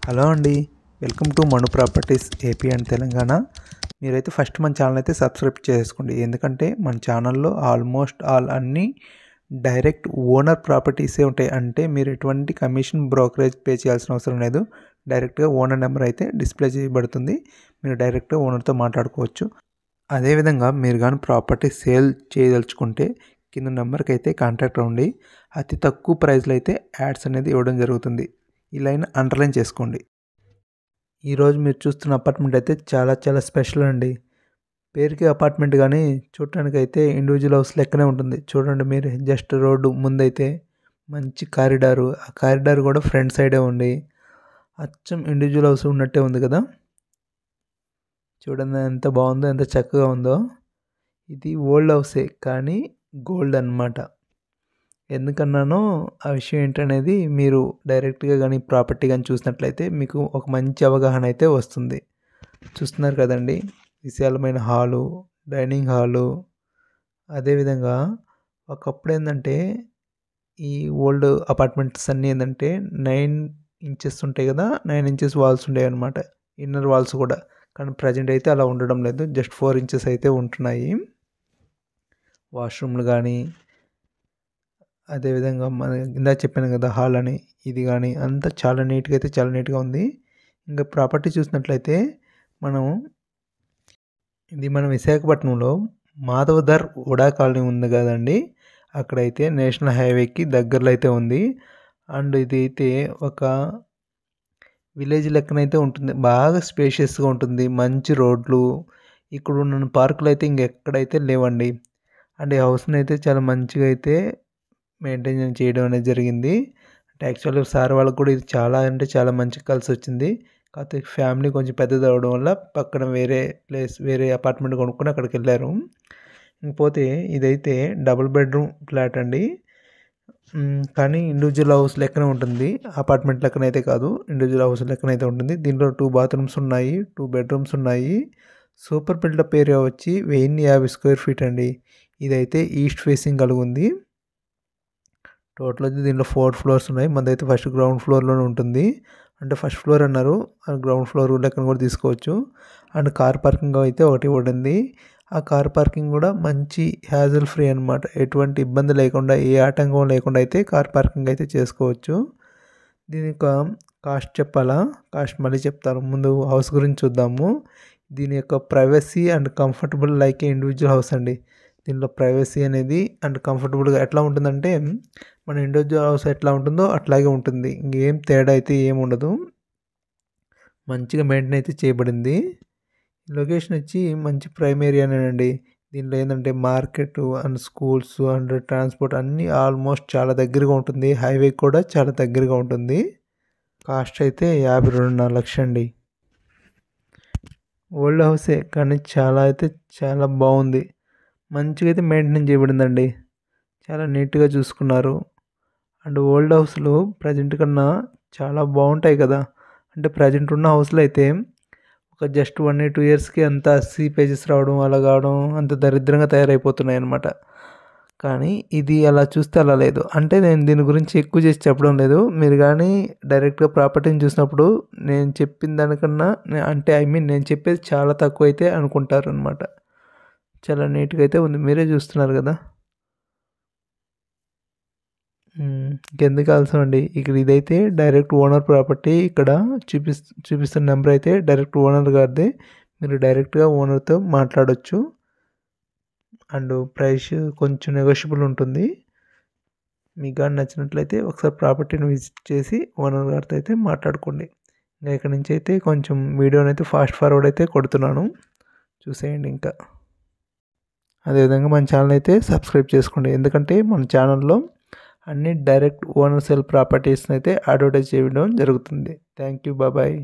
Hello అండి. Welcome to Manu properties AP and Telangana. మీరైతే first మన ఛానల్ అయితే సబ్స్క్రైబ్ చేసుకోండి. ఎందుకంటే మన ఛానల్లో ఆల్మోస్ట్ ఆల్ అన్నీ డైరెక్ట్ ఓనర్ ప్రాపర్టీసే ఉంటాయి. అంటే మీరు ఎటువంటి కమిషన్ బ్రోకరేజ్ పే చేయాల్సిన అవసరం లేదు. డైరెక్ట్గా ఓనర్ నెంబర్ అయితే డిస్ప్లే చేయబడుతుంది. మీరు డైరెక్ట్గా ఓనర్తో మాట్లాడుకోవచ్చు. అదేవిధంగా మీరు కానీ ప్రాపర్టీ సేల్ చేయదలుచుకుంటే కింద నెంబర్కి అయితే కాంటాక్ట్ అవ్వండి. అతి తక్కువ ప్రైస్లో అయితే యాడ్స్ అనేది ఇవ్వడం జరుగుతుంది. ఈ లైన్ అండర్లైన్ చేసుకోండి. ఈరోజు మీరు చూస్తున్న అపార్ట్మెంట్ అయితే చాలా స్పెషల్ అండి. పేరుకి అపార్ట్మెంట్ కానీ చూడటానికి అయితే ఇండివిజువల్ హౌస్ లెక్కనే ఉంటుంది. చూడండి మీరు, జస్ట్ రోడ్డు ముందైతే మంచి కారిడారు, ఆ కారిడార్ కూడా ఫ్రంట్ సైడే ఉంది. అచ్చం ఇండివిజువల్ హౌస్ ఉన్నట్టే ఉంది కదా. చూడండి ఎంత బాగుందో, ఎంత చక్కగా ఉందో. ఇది ఓల్డ్ హౌసే కానీ గోల్డ్ అన్నమాట. ఎందుకన్నానో ఆ విషయం ఏంటనేది మీరు డైరెక్ట్గా కానీ ప్రాపర్టీ కానీ చూసినట్లయితే మీకు ఒక మంచి అవగాహన అయితే వస్తుంది. చూస్తున్నారు కదండి, విశాలమైన హాలు, డైనింగ్ హాలు. అదేవిధంగా ఒకప్పుడు ఏంటంటే ఈ ఓల్డ్ అపార్ట్మెంట్స్ అన్నీ ఏంటంటే 9 ఇంచెస్ ఉంటాయి కదా, 9 ఇంచెస్ వాల్స్ ఉండేవి అనమాట, ఇన్నర్ వాల్స్ కూడా. కానీ ప్రజెంట్ అయితే అలా ఉండడం లేదు, జస్ట్ 4 ఇంచెస్ అయితే ఉంటున్నాయి. వాష్రూమ్లు కానీ, అదేవిధంగా మన ఇందాక చెప్పాను కదా హాల్ అని, ఇది కానీ అంతా చాలా నీట్గా అయితే చాలా నీట్గా ఉంది. ఇంకా ప్రాపర్టీ చూసినట్లయితే మన విశాఖపట్నంలో మాధవధర్ ఉడా కాలనీ ఉంది కదండి, అక్కడైతే నేషనల్ హైవేకి దగ్గరలో అయితే ఉంది. అండ్ ఇది అయితే ఒక విలేజ్ లెక్కనైతే ఉంటుంది, బాగా స్పేషియస్గా ఉంటుంది, మంచి రోడ్లు. ఇక్కడ ఉన్న పార్కులు అయితే ఇంకెక్కడైతే లేవండి. అండ్ ఈ హౌస్ని అయితే చాలా మంచిగా అయితే మెయింటైన్ చేయడం అనేది జరిగింది. అంటే యాక్చువల్గా సార్ వాళ్ళకు కూడా ఇది చాలా అంటే చాలా మంచిగా కలిసి వచ్చింది. కాకపోతే ఫ్యామిలీ కొంచెం పెద్దది అవడం వల్ల పక్కన వేరే అపార్ట్మెంట్ కొనుక్కొని అక్కడికి వెళ్ళారు. ఇంకపోతే ఇదైతే డబుల్ బెడ్రూమ్ ఫ్లాట్ అండి. కానీ ఇండివిజువల్ హౌస్ లెక్కనే ఉంటుంది, అపార్ట్మెంట్ లెక్కన అయితే కాదు, ఇండివిజువల్ హౌస్ లెక్కన అయితే ఉంటుంది. దీంట్లో 2 బాత్రూమ్స్ ఉన్నాయి, 2 బెడ్రూమ్స్ ఉన్నాయి. సూపర్ బిల్డప్ ఏరియా వచ్చి 1050 స్క్వేర్ ఫీట్ అండి. ఇదైతే ఈస్ట్ ఫేసింగ్ కలిగి ఉంది. టోటల్ వచ్చి దీంట్లో 4 ఫ్లోర్స్ ఉన్నాయి. మనదైతే ఫస్ట్ గ్రౌండ్ ఫ్లోర్లోనే ఉంటుంది. అంటే ఫస్ట్ ఫ్లోర్ అన్నారు, గ్రౌండ్ ఫ్లోర్ లెక్కన కూడా తీసుకోవచ్చు. అండ్ కార్ పార్కింగ్ అయితే ఒకటి ఉంది. ఆ కార్ పార్కింగ్ కూడా మంచి హ్యాజల్ ఫ్రీ అనమాట, ఎటువంటి ఇబ్బంది లేకుండా, ఏ ఆటంకం లేకుండా అయితే కార్ పార్కింగ్ అయితే చేసుకోవచ్చు. దీని యొక్క కాస్ట్ చెప్పాలా? కాస్ట్ మళ్ళీ చెప్తాను, ముందు హౌస్ గురించి చూద్దాము. దీని యొక్క privacy and comfortable like individual house అండి. దీనిలో ప్రైవసీ అనేది అండ్ కంఫర్టబుల్గా ఎట్లా ఉంటుందంటే మన ఇండివిజువల్ హౌస్ ఎట్లా ఉంటుందో అట్లాగే ఉంటుంది, ఇంకేం తేడా అయితే ఏమి ఉండదు. మంచిగా మెయింటైన్ అయితే చేయబడింది. లొకేషన్ వచ్చి మంచి ప్రైమ్ ఏరియానేనండి. దీనిలో ఏంటంటే market and schools and transport అన్నీ ఆల్మోస్ట్ చాలా దగ్గరగా ఉంటుంది, హైవే కూడా చాలా దగ్గరగా ఉంటుంది. కాస్ట్ అయితే 52.5 లక్షలు అండి. ఓల్డ్ హౌసే కానీ చాలా బాగుంది, మంచిగా అయితే మెయింటైన్ చేయబడిందండి, చాలా నీట్గా చూసుకున్నారు. అండ్ ఓల్డ్ హౌస్లు ప్రజెంట్ కన్నా చాలా బాగుంటాయి కదా. అంటే ప్రజెంట్ ఉన్న హౌస్లో అయితే ఒక జస్ట్ 1 or 2 ఇయర్స్కి అంత సీపేజెస్ రావడం, అలా కావడం, అంత దరిద్రంగా తయారైపోతున్నాయి అన్నమాట. కానీ ఇది అలా చూస్తే అలా లేదు. అంటే నేను దీని గురించి ఎక్కువ చేసి చెప్పడం లేదు, మీరు కానీ డైరెక్ట్గా ప్రాపర్టీని చూసినప్పుడు నేను చెప్పిన దానికన్నా నేను చెప్పేది చాలా తక్కువ అయితే అనుకుంటారు అనమాట. చాలా నీట్గా అయితే ఉంది, మీరే చూస్తున్నారు కదా. ఇంకెందుకు ఆలస్యం అండి, ఇక్కడ ఇదైతే డైరెక్ట్ ఓనర్ ప్రాపర్టీ. ఇక్కడ చూపిస్తున్న నెంబర్ అయితే డైరెక్ట్ ఓనర్ గారిదే, మీరు డైరెక్ట్గా ఓనర్తో మాట్లాడవచ్చు. అండ్ ప్రైస్ కొంచెం నెగోషియబుల్ ఉంటుంది. మీకు కానీ నచ్చినట్లయితే ఒకసారి ప్రాపర్టీని విజిట్ చేసి ఓనర్ గారితో అయితే మాట్లాడుకోండి. ఇంకా ఇక్కడ నుంచి అయితే కొంచెం వీడియోని అయితే ఫాస్ట్ ఫార్వర్డ్ అయితే కొడుతున్నాను, చూసేయండి. ఇంకా అదేవిధంగా మన ఛానల్ అయితే సబ్స్క్రైబ్ చేసుకోండి, ఎందుకంటే మన ఛానల్లో అన్ని డైరెక్ట్ ఓనర్ సెల్ ప్రాపర్టీస్ని అయితే అడ్వర్టైజ్ చేయడం జరుగుతుంది. Thank you, bye.